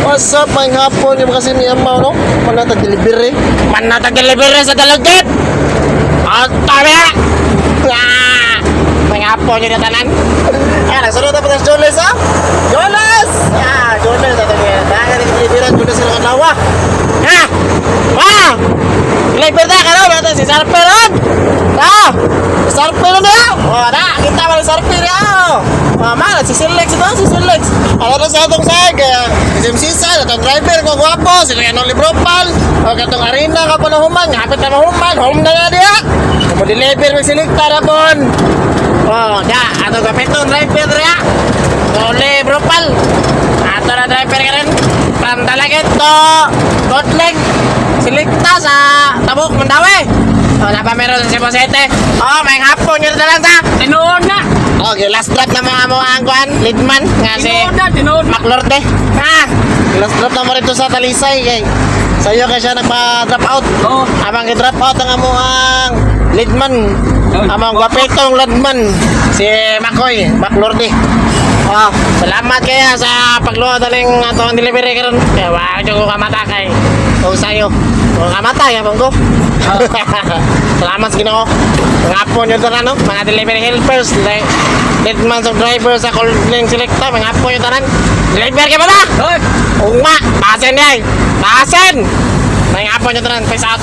What's up, may hapon yung kasi ni Amaw, no? Manatag-delivery. Manatag-delivery sa dalagit! At tabi! May hapon yun na tanan. Nagsunod na pa ng Joles, ha? Joles! Joles, natag-delivery ng delivery. Joles sila kanawa. Ha? Wow! Deliver na ka no? Natin si Sarper on! Sarpil na! Kita mo ng Sarpil, man, si Silex ito, si Silex. Ano na sa atong sag? SMC-san, atong driver ko, gwapo. Sila yan ang libropal. O katong arena ka pa na human. Hapit na mahuman. Home na nga diya. Deliver magsilikta na bon. Atong kapit ng driver rin. Ole, bropal. Ato na driver ka rin. From Dalagit to Gotleg. Silikta sa Tabuk, Mandawi. Wala pa meron sa Cebu City. May hapon yun na lang sa. Tinuod na! Okay, last drop na mga ang Lidman. Nga si Tinuod na! Maclorde. Last drop na mo rito sa Talisay. Sa'yo kaya siya nagpa-drop out. Oo. Amang i-drop out ang amuang Lidman. Amang gwapetong Lidman. Si Makoy, Maclorde. Salamat kaya sa pagluwa daling atong delivery karon. Kaya wag ko kamata kay kung sayo. Kung kamata ya ko. Salamat sa Ginoo. Mga po nyo tanan, no? Mga delivery helpers, Lidman of driver sa Coldling Selecta, mga po nyo tanan. Deliver ka ba na? Oo nga, pasen yan. Pasen! Mga po nyo tanan, face out.